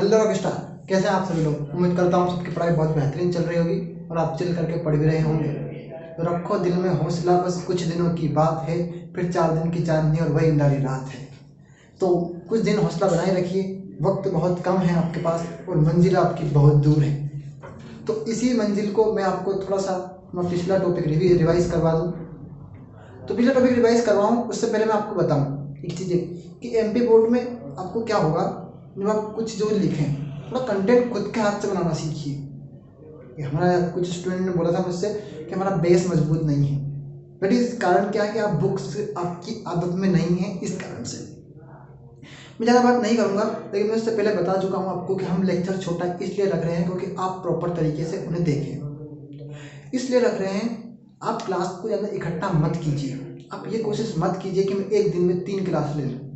Hello Rockstar, कैसे हैं आप सभी लोग। उम्मीद करता हूँ सबकी पढ़ाई बहुत बेहतरीन चल रही होगी और आप चिल करके पढ़ भी रहे होंगे। तो रखो दिल में हौसला, बस कुछ दिनों की बात है, फिर 4 दिन की चांदनी और वही अंधारी रात है। तो कुछ दिन हौसला बनाए रखिए, वक्त बहुत कम है आपके पास और मंजिल आपकी बहुत दूर है। तो इसी मंजिल को मैं आपको थोड़ा सा अपना पिछला टॉपिक रिवाइज करवा दूँ। तो पिछला टॉपिक रिवाइज करवाऊँ उससे पहले मैं आपको बताऊँ एक चीज़ कि एमपी बोर्ड में आपको क्या होगा। जब आप कुछ जो लिखें, थोड़ा कंटेंट खुद के हाथ से बनाना सीखिए। कि हमारा कुछ स्टूडेंट ने बोला था मुझसे कि हमारा बेस मजबूत नहीं है, बट इस कारण क्या है कि आप बुक्स आपकी आदत में नहीं है। इस कारण से मैं ज़्यादा बात नहीं करूँगा, लेकिन मैं उससे पहले बता चुका हूँ आपको कि हम लेक्चर छोटा इसलिए रख रहे हैं क्योंकि आप प्रॉपर तरीके से उन्हें देखें। इसलिए रख रहे हैं, आप क्लास को ज़्यादा इकट्ठा मत कीजिए। आप ये कोशिश मत कीजिए कि मैं एक दिन में 3 क्लास ले लूँ।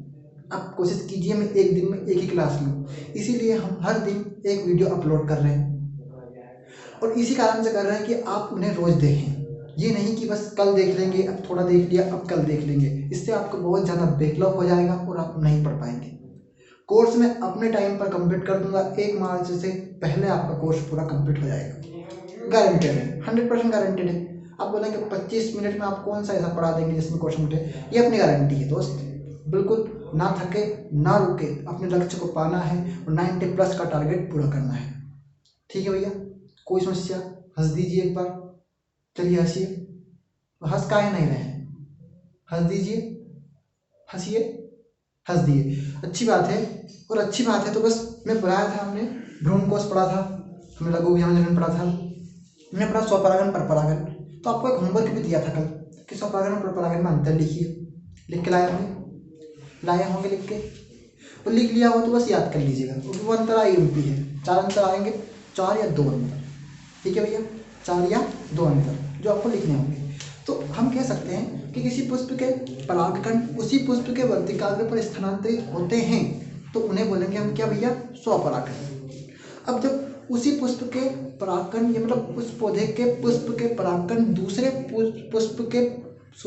आप कोशिश कीजिए मैं एक दिन में एक ही क्लास लूँ। इसीलिए हम हर दिन एक वीडियो अपलोड कर रहे हैं और इसी कारण से कर रहे हैं कि आप उन्हें रोज़ देखें। ये नहीं कि बस कल देख लेंगे, अब थोड़ा देख लिया, अब कल देख लेंगे। इससे आपको बहुत ज़्यादा बैकलॉग हो जाएगा और आप नहीं पढ़ पाएंगे। कोर्स मैं अपने टाइम पर कंप्लीट कर दूंगा। 1 मार्च से पहले आपका कोर्स पूरा कंप्लीट हो जाएगा, गारंटेड है, 100% गारंटेड है। आप बोलेंगे 25 मिनट में आप कौन सा ऐसा पढ़ा देंगे जिसमें क्वेश्चन उठे। ये अपनी गारंटी है दोस्त। बिल्कुल ना थके ना रुके, अपने लक्ष्य को पाना है और 90+ का टारगेट पूरा करना है। ठीक है भैया, कोई समस्या? हंस दीजिए एक बार, चलिए हंसिए। हंस काहे नहीं रहे हैं, हंस दीजिए, हंसिए, हंस दिए, अच्छी बात है। और अच्छी बात है तो बस मैं पढ़ाया था, हमने भ्रूण कोश पढ़ा था, हमने लघु विभाजन पढ़ा था, हमने पढ़ा स्वपरागन परपरागन। तो आपको एक होमवर्क भी दिया था कल कि स्वपरागन और परपरागन में अंतर लिखिए। लिख के लाए होंगे, लाए होंगे लिख के, और लिख लिया हो तो बस याद कर लीजिएगा क्योंकि वो अंतर आईएमपी है। 4 अंतर आएंगे, 4 या 2 अंतर। ठीक है भैया, 4 या 2 अंतर जो आपको लिखने होंगे। तो हम कह सकते हैं कि किसी पुष्प के परागकण उसी पुष्प के वर्तिकाग्र पर स्थानांतरित होते हैं तो उन्हें बोलेंगे हम क्या भैया, स्वपरागकण। अब जब उसी पुष्प के परागकण, ये मतलब उस पौधे के पुष्प के परागकण दूसरे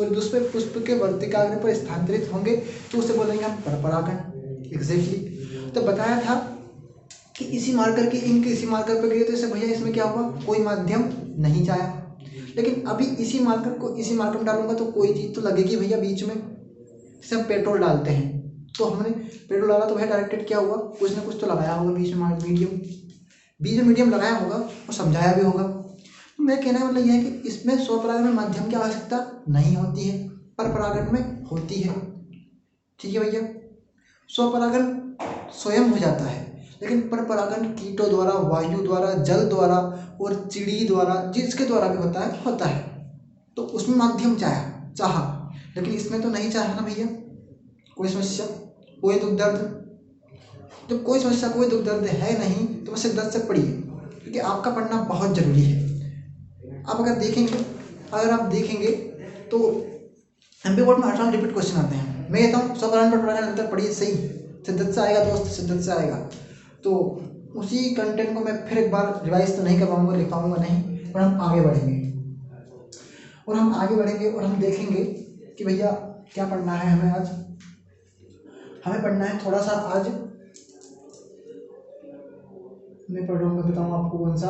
दूसरे पुष्प के वर्तिकाग्र पर स्थानांतरित होंगे तो उसे बोलेंगे हम परपरागण। एग्जैक्टली। तो बताया था कि इसी मार्कर की इंक इसी मार्कर पर गई तो इसे भैया इसमें क्या हुआ, कोई माध्यम नहीं जाया। लेकिन अभी इसी मार्कर को इसी मार्कर में डालूंगा तो कोई चीज़ तो लगेगी भैया बीच में। जैसे हम पेट्रोल डालते हैं तो हमने पेट्रोल डाला तो भैया डायरेक्टेड क्या हुआ, कुछ ना कुछ तो लगाया होगा बीच में, मीडियम, बीच में मीडियम लगाया होगा और समझाया भी होगा। तो मेरा कहने का मतलब यह है कि इसमें स्वपरागण में माध्यम की आवश्यकता नहीं होती है, परपरागण में होती है। ठीक है भैया, स्वपरागण स्वयं हो जाता है, लेकिन परपरागण कीटों द्वारा, वायु द्वारा, जल द्वारा और चिड़ी द्वारा, जिसके द्वारा भी होता है। तो उसमें माध्यम चाहा, लेकिन इसमें तो नहीं चाहा ना भैया। कोई समस्या, कोई दुख दर्द? जब कोई समस्या कोई दुख दर्द है नहीं तो बस शिद्दत से पढ़िए क्योंकि आपका पढ़ना बहुत जरूरी है। आप अगर आप देखेंगे तो एमपी बोर्ड में 18 रिपीट क्वेश्चन आते हैं। मैं कहता हूँ स्वपरागण परपरागण अंतर पढ़िए, सही शिद्दत से आएगा दोस्त, शिद्दत से आएगा। तो उसी कंटेंट को मैं फिर एक बार रिवाइज तो नहीं करवाऊंगा, लिखाऊंगा नहीं, पर हम आगे बढ़ेंगे और हम देखेंगे कि भैया क्या पढ़ना है हमें आज। हमें पढ़ना है थोड़ा सा आज, मैं पढ़ रहा हूँ, मैं बताऊँ आपको कौन सा,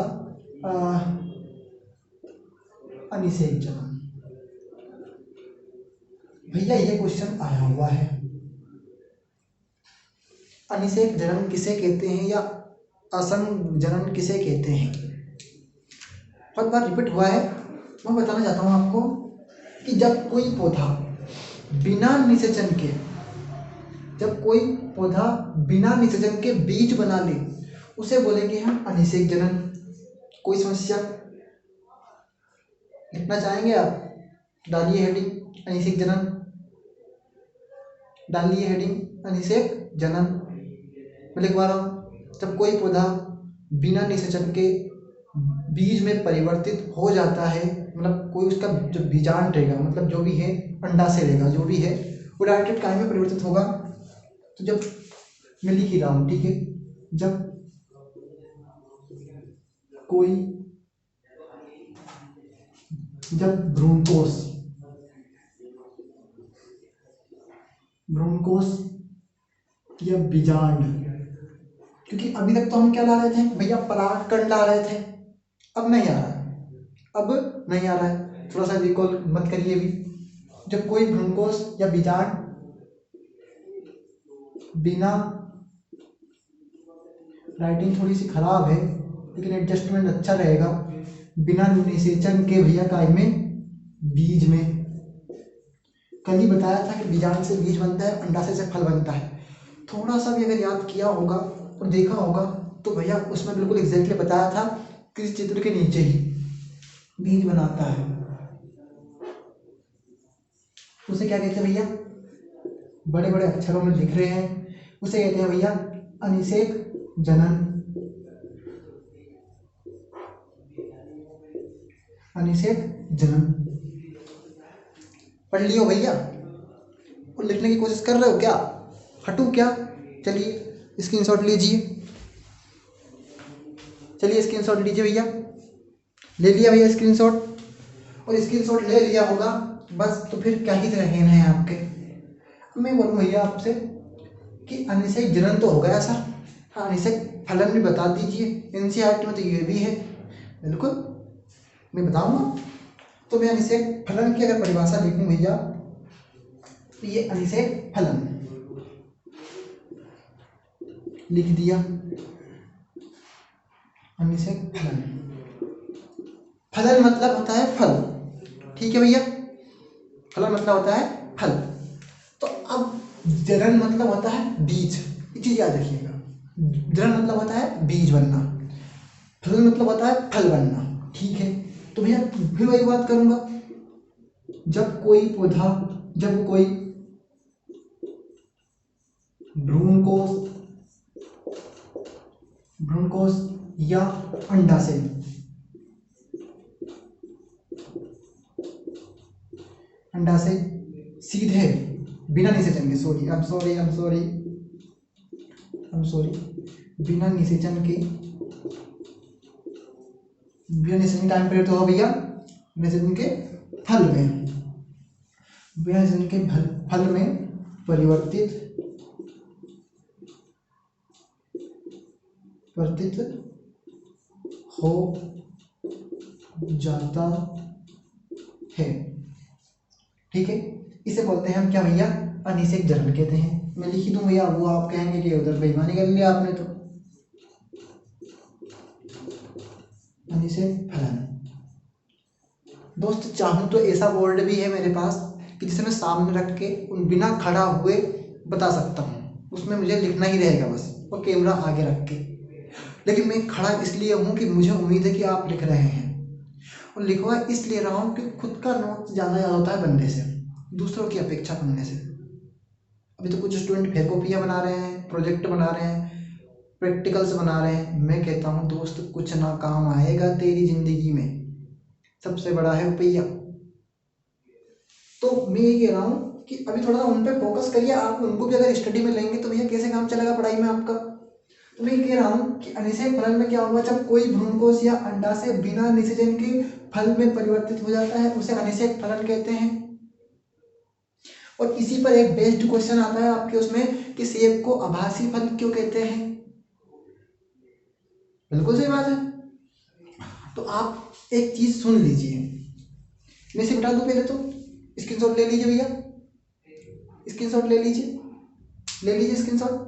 अनिषेक जनन। भैया ये क्वेश्चन आया हुआ है, अनिषेक जनन किसे कहते हैं या असंग जनन किसे कहते हैं। बहुत बार रिपीट हुआ है। मैं बताना चाहता हूँ आपको कि जब कोई पौधा बिना निषेचन के, बीज बना ले उसे बोलेंगे हम अनिषेक जनन। कोई समस्या? लिखना चाहेंगे आप? डालिए हेडिंग अनिषेक जनन, डालिए हेडिंग अनिषेक जनन। मैं लिखवा रहा हूँ, जब कोई पौधा बिना निषेचन के बीज में परिवर्तित हो जाता है, मतलब कोई उसका जो बीजांड रहेगा, मतलब जो भी है अंडा से रहेगा, जो भी है वो डायरेक्ट काय में परिवर्तित होगा। तो जब मैं लिख ही रहा हूँ, ठीक है, जब भ्रूणकोश या बीजांड क्योंकि अभी तक तो हम क्या ला रहे थे भैया, परागकण ला रहे थे। अब नहीं आ रहा है, अब नहीं आ रहा है। थोड़ा सा रिकॉल मत करिए भी। जब कोई भ्रूणकोश या बीजांड बिना, राइटिंग थोड़ी सी खराब है लेकिन एडजस्टमेंट अच्छा रहेगा, बिना निषेचन के भैया काय में, बीज में। कल ही बताया था कि बीजांड से बीज बनता है, अंडाशय से फल बनता है। थोड़ा सा भी अगर याद किया होगा और देखा होगा तो भैया उसमें बिल्कुल एग्जैक्टली बताया था, किसी चित्र के नीचे ही बीज बनाता है। उसे क्या कहते हैं भैया, बड़े बड़े अक्षरों में लिख रहे हैं, उसे कहते हैं भैया अनिषेक जनन। अनिषेक जनन पढ़ लियो भैया, और लिखने की कोशिश कर रहे हो क्या, हटू क्या? चलिए स्क्रीनशॉट लीजिए, चलिए स्क्रीनशॉट लीजिए भैया। ले लिया भैया स्क्रीनशॉट, और स्क्रीनशॉट ले लिया होगा बस, तो फिर क्या ही रहने हैं आपके। अब मैं बोलूँ भैया आपसे कि अनिषेक जनन तो हो गया सर, हाँ अनिषेक फलन भी बता दीजिए, एनसीईआरटी में तो ये भी है। बिल्कुल मैं बताऊंगा। तो मैं अनिषेक फलन की अगर परिभाषा लिखूं भैया, तो ये अनिषेक फलन लिख दिया। अनिषेक फलन, फलन मतलब होता है फल, ठीक है भैया, फलन मतलब होता है फल। तो अब जनन मतलब होता है बीज, ये चीज याद रखिएगा। जनन मतलब होता है बीज बनना, फलन मतलब होता है फल बनना, ठीक है। तो भैया फिर वही बात करूंगा, जब कोई पौधा, जब कोई भ्रूणकोश, भ्रूणकोश या अंडाशय, अंडाशय सीधे बिना निषेचन के, सॉरी बिना निषेचन के, बिना निषेचन टाइम पीरियड तो हो भैया, निषेचन के फल में, बिना निषेचन के फल में परिवर्तित हो जाता है, ठीक है। इसे बोलते हैं हम क्या भैया, अनिषेक जनन कहते हैं। मैं लिख ही दूं भैया, वो आप कहेंगे कि उधर बेईमानी कर लिया आपने, तो अनिषेक फलन। दोस्त चाहूं तो ऐसा बोर्ड भी है मेरे पास कि जिसे मैं सामने रख के बिना खड़ा हुए बता सकता हूँ, उसमें मुझे लिखना ही रहेगा बस, और कैमरा आगे रख के। लेकिन मैं खड़ा इसलिए हूँ कि मुझे उम्मीद है कि आप लिख रहे हैं, और लिखवा इसलिए रहा हूँ कि खुद का नोट ज़्यादा याद होता है बनने से, दूसरों की अपेक्षा करने से। अभी तो कुछ स्टूडेंट फेयर कॉपियाँ बना रहे हैं, प्रोजेक्ट बना रहे हैं, प्रैक्टिकल्स बना रहे हैं। मैं कहता हूँ दोस्त कुछ ना काम आएगा तेरी जिंदगी में, सबसे बड़ा है रुपया। तो मैं ये कह रहा हूँ कि अभी थोड़ा सा उन पे फोकस करिए, आप उनको भी अगर स्टडी में लेंगे तो भैया कैसे काम चलेगा पढ़ाई में आपका। तो मैं कह रहा हूँ कि अनिषेक फलन में क्या होगा, जब कोई भ्रूणकोश या अंडाशय बिना निषेचन के फल में परिवर्तित हो जाता है उसे अनिषेक फलन कहते हैं। और इसी पर एक बेस्ड क्वेश्चन आता है आपके उसमें कि सेब को आभासी फल क्यों कहते हैं। बिल्कुल सही बात है। तो आप एक चीज सुन लीजिए, मैं इसे बता दूं पहले तो, स्क्रीनशॉट ले लीजिए भैया, स्क्रीनशॉट ले लीजिए, ले लीजिए स्क्रीनशॉट,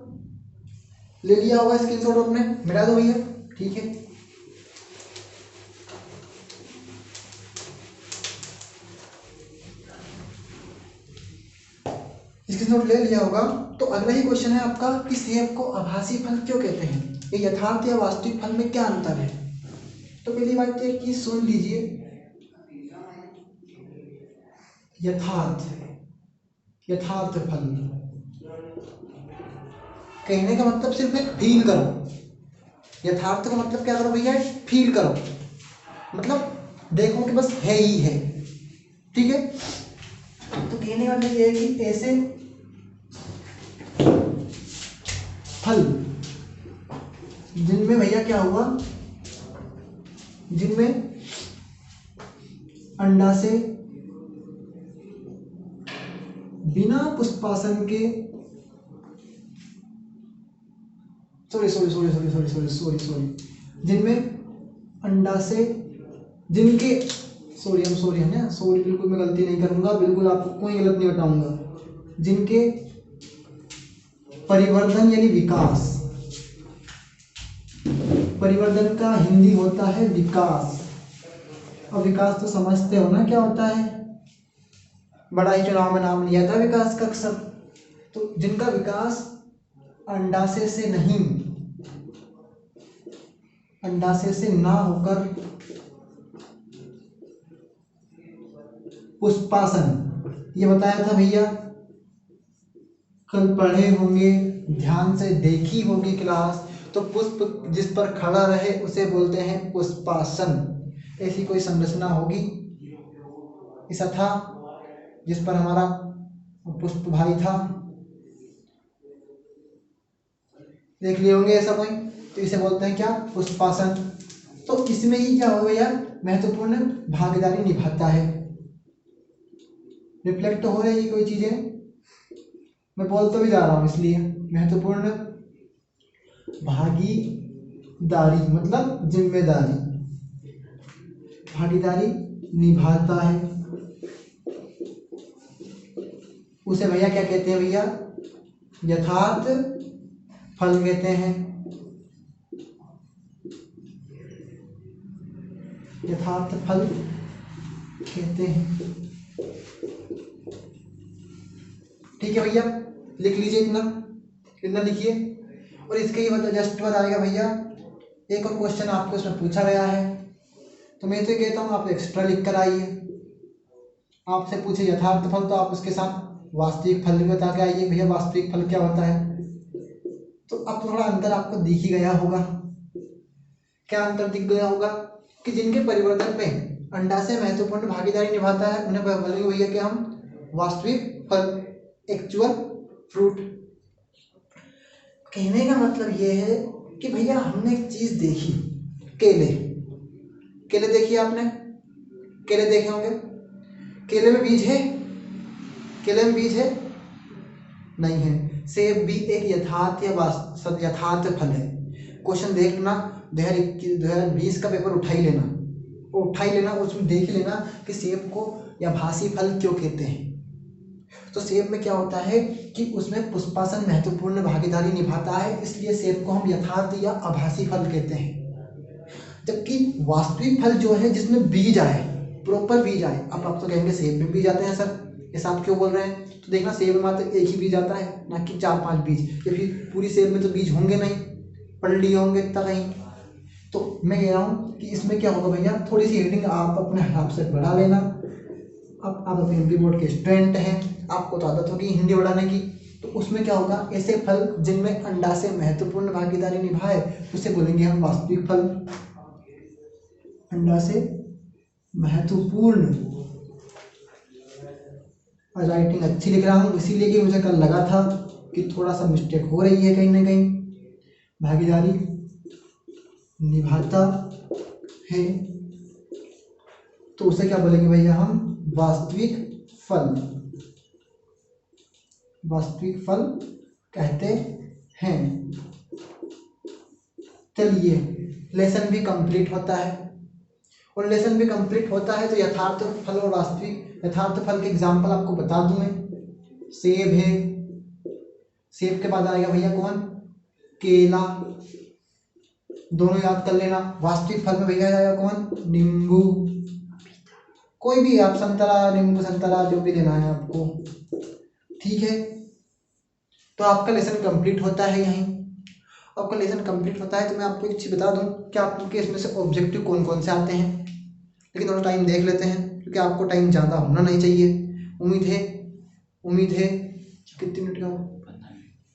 ले लिया होगा स्क्रीनशॉट आपने, मिटा दो भैया, ठीक है। स्क्रीनशॉट ले लिया होगा। तो अगला ही क्वेश्चन है आपका कि सेब को आभासी फल क्यों कहते हैं, ये यथार्थ या वास्तविक फल में क्या अंतर है। तो पहली बात ये कि सुन लीजिए, यथार्थ, यथार्थ फल कहने का मतलब सिर्फ एक फील करो, यथार्थ का मतलब क्या करो भैया, फील करो, मतलब देखो कि बस है ही है, ठीक है। तो कहने का मतलब ये है कि ऐसे फल जिनमें भैया क्या हुआ, जिनमें अंडाशय बिना पुष्पासन के, सॉरी जिनमें अंडा से जिनके सॉरी है ना, सॉरी बिल्कुल मैं गलती नहीं करूँगा, बिल्कुल आपको कोई गलत नहीं बताऊँगा। जिनके परिवर्धन यानी विकास, परिवर्धन का हिंदी होता है विकास। अब विकास तो समझते हो ना क्या होता है, बड़ा ही चुनाव में नाम लिया था विकास का अक्सर। तो जिनका विकास अंडाशय से नहीं, अंडाशय से ना होकर पुष्पासन, ये बताया था भैया, कल पढ़े होंगे, ध्यान से देखी होगी क्लास। तो पुष्प जिस पर खड़ा रहे उसे बोलते हैं पुष्पासन। ऐसी कोई संरचना होगी, ऐसा था जिस पर हमारा पुष्प भाई था, देख लिए होंगे ऐसा कोई, तो इसे बोलते हैं क्या, पुष्पासन। तो इसमें ही क्या हो गया, महत्वपूर्ण भागीदारी निभाता है। रिफ्लेक्ट हो रही है कोई चीजें, मैं बोल तो भी जा रहा हूं, इसलिए महत्वपूर्ण भागीदारी मतलब जिम्मेदारी, भागीदारी निभाता है, उसे भैया क्या कहते हैं भैया, यथार्थ फल कहते हैं, यथार्थ फल कहते हैं। ठीक है भैया, लिख लीजिए, इतना इतना लिखिए। और इसके ही मतलब जस्ट बाद आएगा भैया एक और क्वेश्चन आपको इसमें पूछा गया है, तो मैं तो ये कहता हूँ आप एक्स्ट्रा लिख कर आइए। आपसे पूछे यथार्थ फल, तो आप उसके साथ वास्तविक फल भी बता के आइए भैया वास्तविक फल क्या होता है। तो अब थोड़ा अंतर आपको दिख ही गया होगा। क्या अंतर दिख गया होगा कि जिनके परिवर्तन में अंडाशय महत्वपूर्ण भागीदारी निभाता है उन्हें बोलेंगे भैया कि हम वास्तविक फल, एक्चुअल फ्रूट। कहने का मतलब ये है कि भैया हमने एक चीज देखी, केले, केले देखिए आपने, केले देखे होंगे, केले में बीज है, केले में बीज है नहीं है। सेब भी एक यथार्थ या यथार्थ फल है। क्वेश्चन देख लेना, 2020 का पेपर उठा ही लेना, उसमें देख लेना कि सेब को आभासी फल क्यों कहते हैं। तो सेब में क्या होता है कि उसमें पुष्पासन महत्वपूर्ण भागीदारी निभाता है, इसलिए सेब को हम यथार्थ या आभासी फल कहते हैं। जबकि वास्तविक फल जो है जिसमें बीज आए, प्रॉपर बीज आए, अब आप तो कहेंगे सेब में बीज आते हैं सर, ऐसा आप क्यों बोल रहे हैं। तो देखना सेब में मात्र एक ही बीज आता है, ना कि 4-5 बीज, या फिर पूरी सेब में तो बीज होंगे नहीं, पढ़ लिए होंगे इतना कहीं। तो मैं कह रहा हूँ कि इसमें क्या होगा भैया, थोड़ी सी हेडिंग आप अपने हिसाब से बढ़ा लेना। अब आप अपने हिंदी बोर्ड के स्टूडेंट हैं, आपको तो आदत होगी हिंदी बढ़ाने की। तो उसमें क्या होगा, ऐसे फल जिनमें अंडाशय महत्वपूर्ण भागीदारी निभाए उसे बोलेंगे हम वास्तविक फल। अंडाशय महत्वपूर्ण, राइटिंग अच्छी लिख रहा हूँ इसीलिए कि मुझे कल लगा था कि थोड़ा सा मिस्टेक हो रही है कहीं ना कहीं। भागीदारी निभाता है तो उसे क्या बोलेंगे भैया हम, वास्तविक फल, वास्तविक फल कहते हैं। चलिए, लेसन भी कंप्लीट होता है, और लेसन भी कंप्लीट होता है तो यथार्थ फल और वास्तविक, यथार्थ फल के एग्जाम्पल आपको बता दूं मैं, सेब है, सेब के बाद आएगा भैया कौन, केला, दोनों याद कर लेना। वास्तविक फल में भैया आएगा कौन, नींबू, कोई भी आप, संतरा, नींबू, संतरा, जो भी लेना है आपको, ठीक है। तो आपका लेसन कंप्लीट होता है यहीं। आपका लेसन कंप्लीट होता है तो मैं आपको एक चीज़ बता दूं कि आपके इसमें से ऑब्जेक्टिव कौन कौन से आते हैं, लेकिन थोड़ा टाइम देख लेते हैं क्योंकि आपको टाइम ज़्यादा होना नहीं चाहिए। उम्मीद है कितने मिनट का,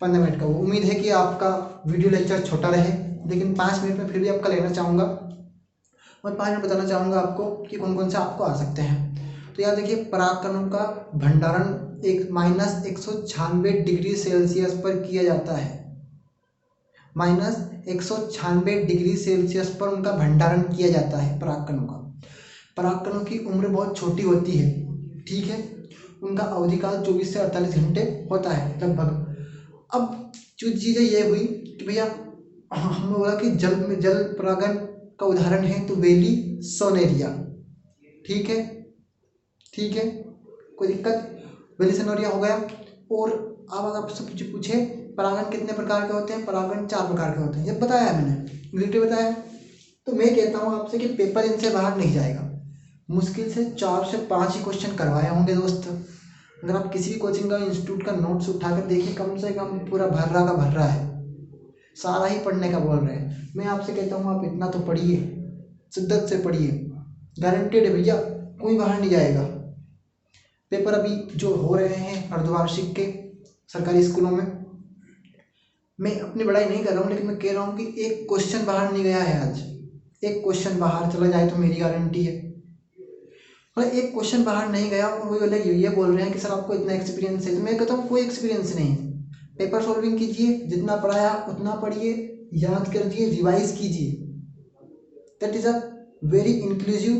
15 मिनट का। वो उम्मीद है कि आपका वीडियो लेक्चर छोटा रहे, लेकिन 5 मिनट में फिर भी आपका लेना चाहूँगा और 5 मिनट बताना चाहूँगा आपको कि कौन कौन से आपको आ सकते हैं। तो यार देखिए, परागकणों का भंडारण -196 डिग्री सेल्सियस पर किया जाता है। -196 डिग्री सेल्सियस पर उनका भंडारण किया जाता है परागकणों का। परागकणों की उम्र बहुत छोटी होती है, ठीक है। उनका अवधिकाल 24 से 48 घंटे होता है लगभग। अब जो चीज़ें ये हुई कि भैया हमने बोला कि जल परागन का उदाहरण है तो वेली सोनेरिया। ठीक है, ठीक है, कोई दिक्कत? वेली सोनेरिया हो गया। और अब अगर आपसे पूछे परागन कितने प्रकार के होते हैं, परागन 4 प्रकार के होते हैं। ये बताया है मैंने, डिटेल बताया। तो मैं कहता हूँ आपसे कि पेपर इनसे बाहर नहीं जाएगा। मुश्किल से 4 से 5 ही क्वेश्चन करवाए होंगे दोस्त। अगर आप किसी भी कोचिंग का इंस्टीट्यूट का नोट्स उठाकर देखिए, कम से कम पूरा भर्रा का भर्रा है, सारा ही पढ़ने का बोल रहे हैं। मैं आपसे कहता हूँ आप इतना तो पढ़िए, शिद्दत से पढ़िए, गारंटेड है भैया, कोई बाहर नहीं जाएगा। पेपर अभी जो हो रहे हैं अर्धवार्षिक के सरकारी स्कूलों में, मैं अपनी बड़ाई नहीं कर रहा हूँ, लेकिन मैं कह रहा हूँ कि एक क्वेश्चन बाहर नहीं गया है आज। एक क्वेश्चन बाहर चला जाए तो मेरी गारंटी है, मतलब एक क्वेश्चन बाहर नहीं गया और वो वाले ये बोल रहे हैं कि सर आपको इतना एक्सपीरियंस है। तो मैं कहता हूँ कोई एक्सपीरियंस नहीं है। पेपर सॉल्विंग कीजिए, जितना पढ़ाया उतना पढ़िए, याद कीजिए, रिवाइज कीजिए। That is a very inclusive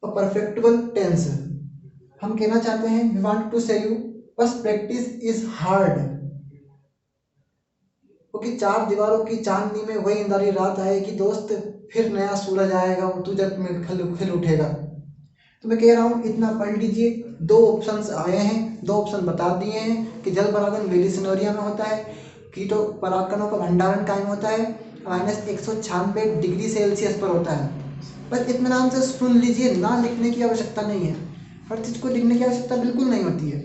और परफेक्टेबल टेंस। हम कहना चाहते हैं, वी वांट टू से यू बस प्रैक्टिस इज हार्ड। क्योंकि 4 दीवारों की चांदनी में वही अंधारी रात आएगी दोस्त, फिर नया सूरज आएगा और तू जग में खिल उठेगा। तो मैं कह रहा हूँ इतना पढ़ लीजिए। 2 ऑप्शंस आए हैं, 2 ऑप्शन बता दिए हैं कि जल परागन वेली सोनेरिया में होता है, कीटो परागकणों का भंडारण कायम होता है -196 डिग्री सेल्सियस पर होता है। बस इत्मीनान से सुन लीजिए, ना लिखने की आवश्यकता नहीं है। हर चीज़ को लिखने की आवश्यकता बिल्कुल नहीं होती है।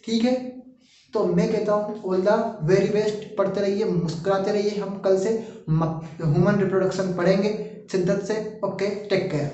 ठीक है, तो मैं कहता हूँ ऑल द वेरी बेस्ट। पढ़ते रहिए, मुस्कुराते रहिए। हम कल से ह्यूमन रिप्रोडक्शन पढ़ेंगे शिद्दत से। Okay, take care.